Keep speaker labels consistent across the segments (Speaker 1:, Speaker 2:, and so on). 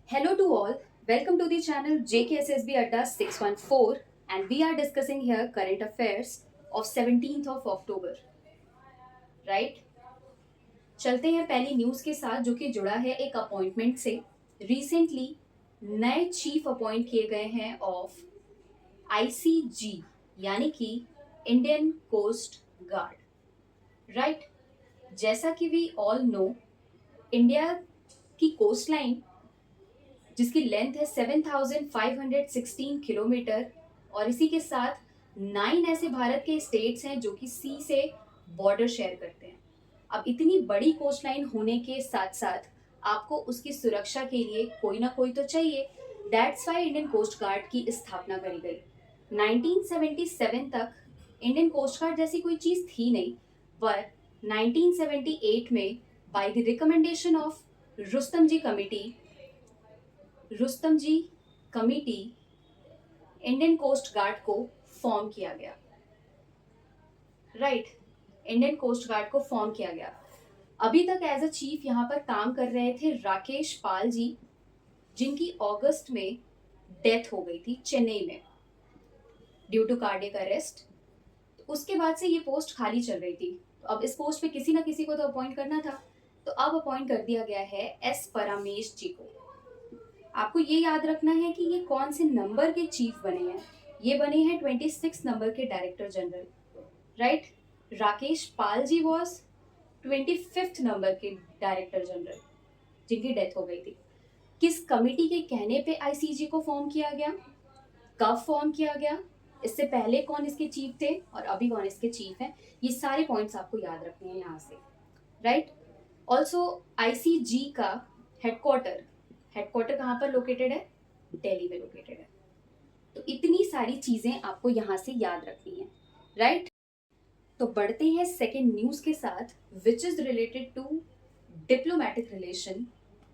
Speaker 1: Hello to all. Welcome to the channel JKSSB Adda 614 and we are discussing here current affairs of 17th of October. Right? चलते हैं पहली news के साथ जो कि जुड़ा है एक अपॉइंटमेंट से। रिसेंटली नए चीफ अपॉइंट किए गए हैं ऑफ आईसीजी यानी कि इंडियन कोस्ट गार्ड। राइट? जैसा कि वी ऑल नो इंडिया की कोस्ट लाइन जिसकी लेंथ है 7,516 किलोमीटर और इसी के साथ 9 ऐसे भारत के स्टेट्स हैं जो कि सी से बॉर्डर शेयर करते हैं। अब इतनी बड़ी कोस्ट लाइन होने के साथ साथ आपको उसकी सुरक्षा के लिए कोई ना कोई तो चाहिए। That's why Indian coast guard की स्थापना करी गई। 1977 तक इंडियन कोस्ट गार्ड जैसी कोई चीज थी नहीं, पर 1978 में by the recommendation of Rustam ji committee Rustam ji committee Indian coast guard को फॉर्म किया गया। राइट? इंडियन कोस्ट गार्ड को फॉर्म किया गया। अभी तक एज अ चीफ यहाँ पर काम कर रहे थे राकेश पाल जी, जिनकी अगस्त में डेथ हो गई थी चेन्नई में ड्यू टू कार्डियक अरेस्ट। उसके बाद से ये पोस्ट खाली चल रही थी, तो अब इस पोस्ट पे किसी ना किसी को तो अपॉइंट करना था, तो अब अपॉइंट कर दिया गया है एस परामेश जी को। आपको ये याद रखना है कि ये कौन से नंबर के चीफ बने हैं। ये बने हैं 26 नंबर के director general. Right? Rakesh Pal ji was 25th number के डायरेक्टर जनरल जिनकी डेथ हो गई थी। किस कमिटी के कहने पे आईसीजी को फॉर्म किया गया, कब फॉर्म किया गया, इससे पहले कौन इसके चीफ थे और अभी कौन इसके चीफ हैं, ये सारे पॉइंट्स आपको याद रखने हैं यहाँ से। राइट? ऑल्सो आईसीजी का हेडक्वार्टर हेडक्वार्टर कहाँ पर लोकेटेड है? दिल्ली में लोकेटेड है। तो इतनी सारी चीजें आपको यहाँ से याद रखनी है। राइट? तो बढ़ते हैं सेकेंड न्यूज के साथ, which is related to diplomatic relation.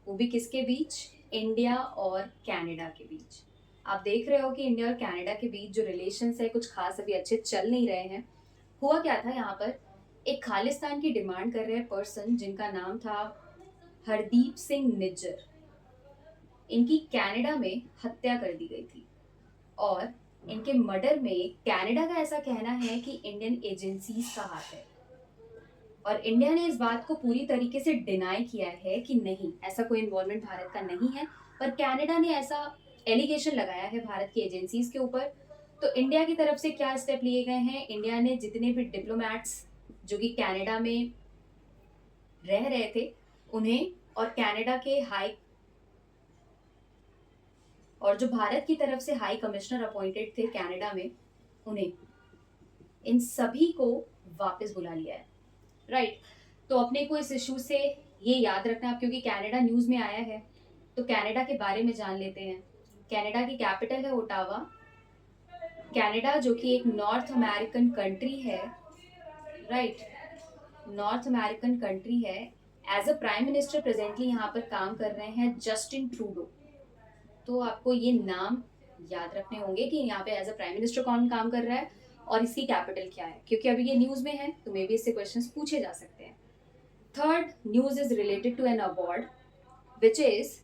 Speaker 1: वो भी किसके बीच? इंडिया और कनाडा के बीच। आप देख रहे हो कि इंडिया और कनाडा के बीच जो रिलेशंस है कुछ खास अभी अच्छे चल नहीं रहे हैं। हुआ क्या था यहाँ पर, एक खालिस्तान की डिमांड कर रहे पर्सन जिनका नाम था हरदीप सिंह निज्जर, इनकी कनाडा में हत्या कर दी गई थी और इनके मर्डर में कनाडा का ऐसा कहना है कि इंडियन एजेंसीज का हाथ है और इंडिया ने इस बात को पूरी तरीके से डिनाई किया है कि नहीं, ऐसा कोई इन्वॉल्वमेंट भारत का नहीं है। पर कनाडा ने ऐसा एलिगेशन लगाया है भारत की एजेंसीज के ऊपर। तो इंडिया की तरफ से क्या स्टेप लिए गए हैं? इंडिया ने जितने भी डिप्लोमेट्स जो कि कनाडा में रह रहे थे उन्हें, और कनाडा के हाई और जो भारत की तरफ से हाई कमिश्नर अपॉइंटेड थे कनाडा में, उन्हें, इन सभी को वापस बुला लिया है। राइट? तो अपने को इस इशू से ये याद रखना है, क्योंकि कनाडा न्यूज में आया है तो कनाडा के बारे में जान लेते हैं। कनाडा की कैपिटल है ओटावा। कनाडा जो कि एक नॉर्थ अमेरिकन कंट्री है। राइट? नॉर्थ अमेरिकन कंट्री है। As a prime minister presently यहाँ पर काम कर रहे हैं जस्टिन ट्रूडो। तो आपको ये नाम याद रखने होंगे कि यहाँ पे एज अ प्राइम मिनिस्टर कौन काम कर रहा है और इसकी कैपिटल क्या है, क्योंकि अभी ये न्यूज में है तो मे बी इससे क्वेश्चंस पूछे जा सकते हैं। Third news is related to an award which is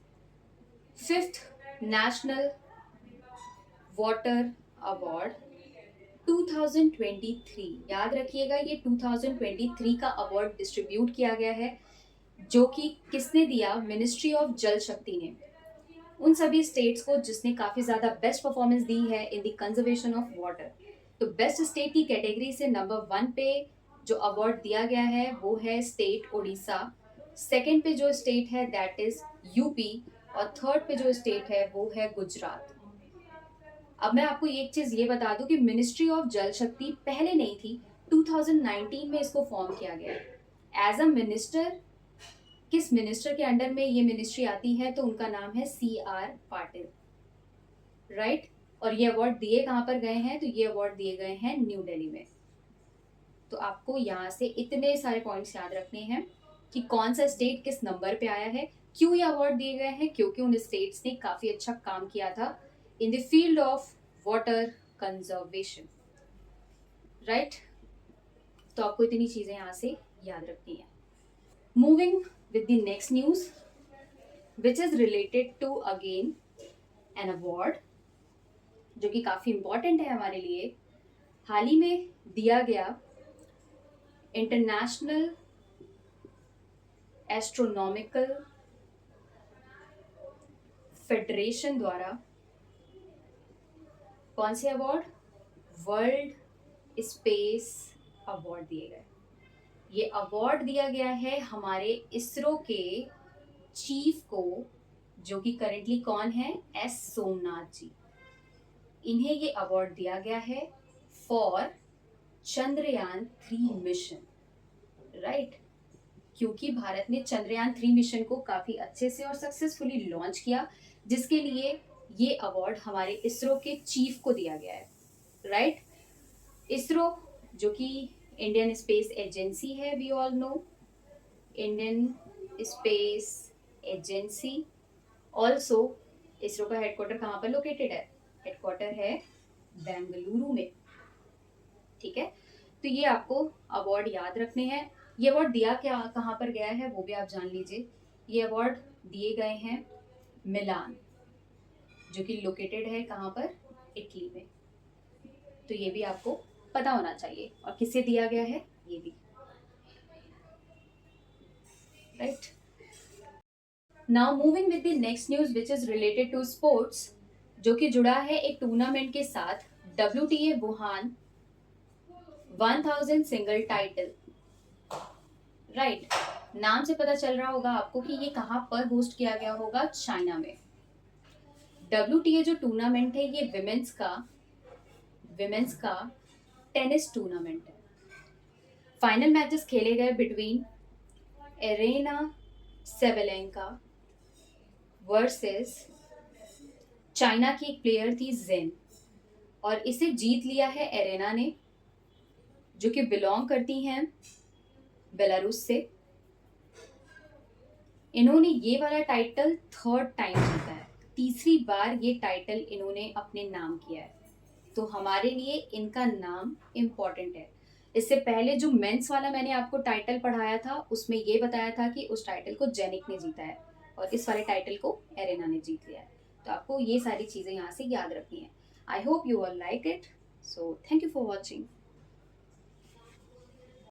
Speaker 1: fifth national water award 2023। याद रखिएगा ये 2023 का अवार्ड डिस्ट्रीब्यूट किया गया है, जो कि किसने दिया? मिनिस्ट्री ऑफ जल शक्ति ने उन सभी स्टेट्स को जिसने काफी ज्यादा बेस्ट परफॉर्मेंस दी है in the conservation of water. तो बेस्ट स्टेट की कैटेगरी से नंबर 1 पे जो अवार्ड दिया गया है वो है स्टेट ओडिशा। सेकंड पे जो स्टेट है दैट इज यूपी और थर्ड पे जो स्टेट है वो है गुजरात। अब मैं आपको एक चीज ये बता दूं कि मिनिस्ट्री ऑफ जल शक्ति पहले नहीं थी, 2019 में इसको फॉर्म किया गया एज अ मिनिस्टर। किस मिनिस्टर के अंडर में ये मिनिस्ट्री आती है? तो उनका नाम है CR पाटिल। राइट? और ये अवार्ड दिए कहाँ पर गए हैं? तो ये अवार्ड दिए गए हैं न्यू दिल्ली में। तो आपको यहाँ से इतने सारे पॉइंट्स याद रखने हैं कि कौन सा स्टेट किस नंबर पे आया है, क्यों ये अवार्ड दिए गए हैं, क्योंकि उन स्टेट्स ने काफी अच्छा काम किया था in the field of water conservation. Right? तो आपको इतनी चीजें यहाँ से याद रखनी है। Moving with the next news, which is related to again an award जो कि काफी इंपॉर्टेंट है हमारे लिए। हाल ही में दिया गया इंटरनेशनल एस्ट्रोनॉमिकल फेडरेशन द्वारा कौन से अवार्ड, वर्ल्ड स्पेस अवार्ड दिए गए। ये अवार्ड दिया गया है हमारे इसरो के चीफ को, जो कि करेंटली कौन है, एस सोमनाथ जी। इन्हें ये अवार्ड दिया गया है फॉर चंद्रयान 3 मिशन, राइट। क्योंकि भारत ने चंद्रयान 3 मिशन को काफी अच्छे से और सक्सेसफुली लॉन्च किया, जिसके लिए ये अवार्ड हमारे इसरो के चीफ को दिया गया है, राइट। इसरो जो कि इंडियन स्पेस एजेंसी है, we all know Indian space agency. Also ISRO का हेडक्वार्टर कहाँ पर लोकेटेड है, हेडक्वार्टर है बेंगलुरु में, ठीक है। तो ये आपको अवार्ड याद रखने हैं। ये अवार्ड दिया क्या कहाँ पर गया है वो भी आप जान लीजिए। ये अवार्ड दिए गए हैं मिलान, जो कि लोकेटेड है कहाँ पर, इटली में। तो ये भी आपको पता होना चाहिए, और किससे दिया गया है ये भी, right. Now moving with the next news which is related to sports, जो कि जुड़ा है एक टूर्नामेंट के साथ, WTA Wuhan 1000 single title, right. नाम से पता चल रहा होगा आपको कि ये कहाँ पर होस्ट किया गया होगा, चाइना में। WTA जो टूर्नामेंट है ये विमेंस का टेनिस टूर्नामेंट है। फाइनल मैचेस खेले गए बिटवीन एरेना सेवेलेंका वर्सेस चाइना की एक प्लेयर थी जेन, और इसे जीत लिया है एरेना ने, जो कि बिलोंग करती हैं बेलारूस से। इन्होंने ये वाला टाइटल 3rd टाइम जीता है, तीसरी बार ये टाइटल इन्होंने अपने नाम किया है। तो हमारे लिए इनका नाम इम्पोर्टेंट है। इससे पहले जो मेंस वाला मैंने आपको टाइटल पढ़ाया था, उसमें ये बताया था कि उस टाइटल को जेनिक ने जीता है, और इस वाले टाइटल को एरेना ने जीत लिया है। तो आपको ये सारी चीज़ें यहाँ से याद रखनी है। I hope you all like it, so thank you for watching.